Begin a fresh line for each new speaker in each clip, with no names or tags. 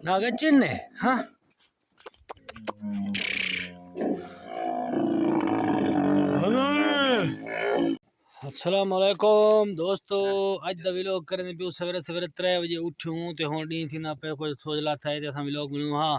नागा चिन्ने हाँ अस्सलाम वालेकुम दोस्तों। अज दा व्लॉग करने पियो सवेरे सवेरे 3 बजे उठूं ते हुण डी थी ना पे कोई सोचला था ते असा व्लॉग मिलूं। हाँ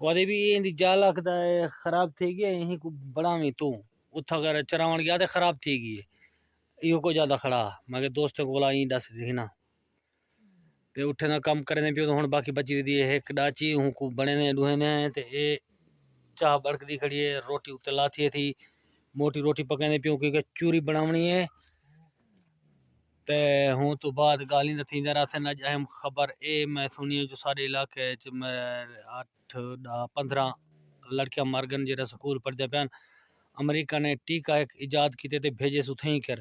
वादे भी इंदी जाला कदा खराब थी गई यही को बड़ा में तू उठा कर चरावण गया ते खराब थी गई यो को ज्यादा खड़ा मगर दोस्तों को बोला यही दस देखना ते उठे ना काम करने पियो तो हुन बाकी बची हुई एक डाची हूं को बने ने दुहे ने ते ए चाह बड़कदी खड़ी है रोटी उते लाथी थी मोटी रोटी पकाने पियो क्योंकि चूरी बनावनी है ते हूं तो बाद गाली न थी जरा थे न अहम खबर ए मैं सुनी जो सारे इलाके च मैं 8-15 लड़कियां मर गन जेरा स्कूल पढ़दे पैन। अमेरिका ने टीका एक इजाद किते ते भेजे सुथई कर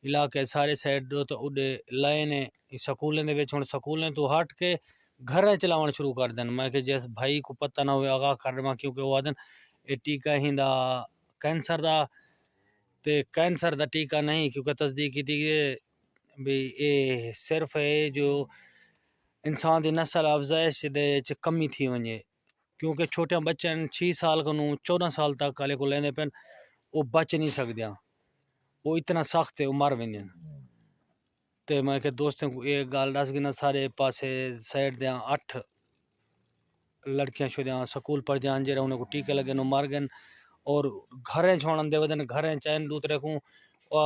इलाके सारे साइड दो तो उडे लाए ने स्कूलें दे विच हुन स्कूलें तो हट के घर चलावन शुरू कर देन। मैं कि जिस भाई को पता ना होवे आगाह कर देवां क्योंकि वो आदन ए टीका हिंदा कैंसर दा ते कैंसर दा टीका नहीं क्योंकि तस्दीक की थी भी ये सिर्फ है जो इंसान की नस्ल अफजाइश दे च कमी थी वने क्योंकि छोटे बच्चे 6 साल को 14 साल तक वाले को लेने पेन वो बच नहीं सकते वो इतना सख्त है वो मर वेंदे ते मैं के दोस्तों को एक गाल दस गिना सारे पासे साइड दे 8 लड़कियां शुद्ध स्कूल पढ़ जान जेरा उन्हें को टीके लगे मर गए और घरें छोड़न दे वदन घरें चैन दूसरे को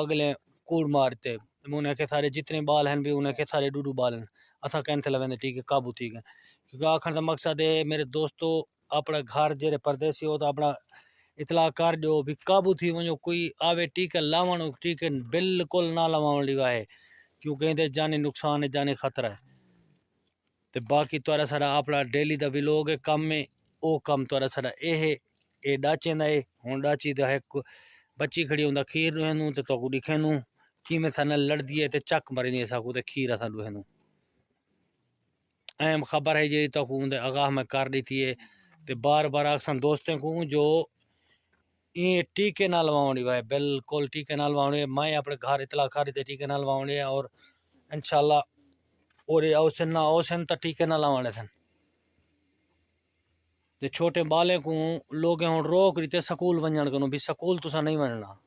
अगले कूड़ मारते उन्हें के सारे जितने बाल हैं भी उन्हें के सारे डूडू बाल हैं असा कहते लवेंदे ठीक है काबू थी गए क्योंकि आखिर का मकसद है मेरे दोस्तों अपना घर जेरे परदेसी हो तो अपना इतला कर दो भी काबू थी वनो कोई आवे टीके लावण टीके बिल्कुल ना लवावण लिवा है क्योंकि इहदे जानी नुकसान है जानी खतरा है। ते बाकी तुआरा सारा अपना डेली दा व्लॉग है कम में ओ कम तुआरा सारा ए डाचे दा है हुन डाची दा है बच्ची खड़ी हुंदा खीर दुहेनू ते तो दिखेनू कि में सा लड़ दिए ते चक मरी नहीं सकू ते खीर असा दुहेनू अहम खबर है जी तो आगाह में कर दी थी ते बार बार अक्सर दोस्तों को जो ये टीके ना लवाउणी है बिल्कुल टीके ना लवाउणी मैं अपने घर इतला कर थे टीके ना लवाउणी है और इंशाल्लाह और औसन तो टीके ना लवाने थे ते छोटे बाले को लोग हुन रोक रही स्कूल वंजन को भी स्कूल तुसा नहीं बनना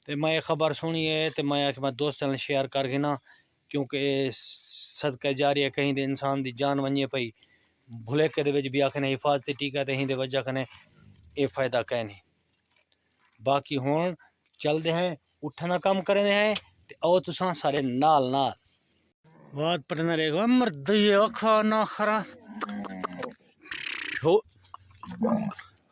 ते मैं खबर सुनी है ते मैं आखिर दोस्तों ने शेयर कर गिना क्योंकि सदका जारी है कहीं दे इंसान दी जान वंजे पई भुलेखे दे विच भी आखने हिफाजती टीका ते हिंदे वजह कने ये फायदा कह नहीं बाकी हुन चलते हैं उठना काम करने हैं ते आओ तुसा सारे नाल नाल बात पटना रेगा मर्द ये अखा ना खरा हो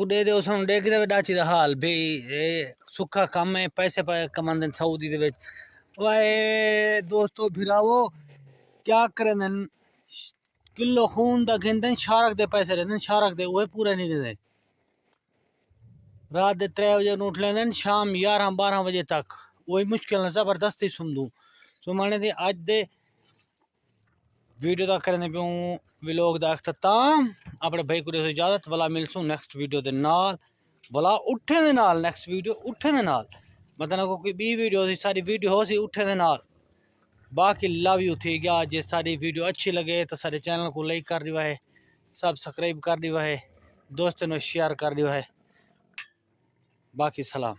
दे दे उस देख दे डाची दा हाल भी सुखा काम है पैसे कमांदे सऊदी दे विच वाए दोस्तों फिरावो क्या करें किलो खून दा गिनदे शारक दे पैसे रहंदे शारक दे ओए पूरे नहीं रहंदे रात दे 3 बजे उठ लेंदे शाम 11-12 बजे तक वही मुश्किल न जबरदस्ती सुमदू सुमाने दे आज दे वीडियो दा करने पे व्लॉग दा अख्ताम अपने भाई को इजाजत वाला मिलसूं नेक्स्ट वीडियो दे नाल वाला उठे दे नाल नेक्स्ट वीडियो उठे दे नाल मतलब कोई बी वीडियो सी सारी वीडियो हो सी उठे दे नाल बाकी लव यू थी गया जे सारी वीडियो अच्छी लगे तो सारे चैनल को लाइक कर दिया है सब्सक्राइब कर दिया है दोस्तों ने शेयर कर दिया है बाकी सलाम।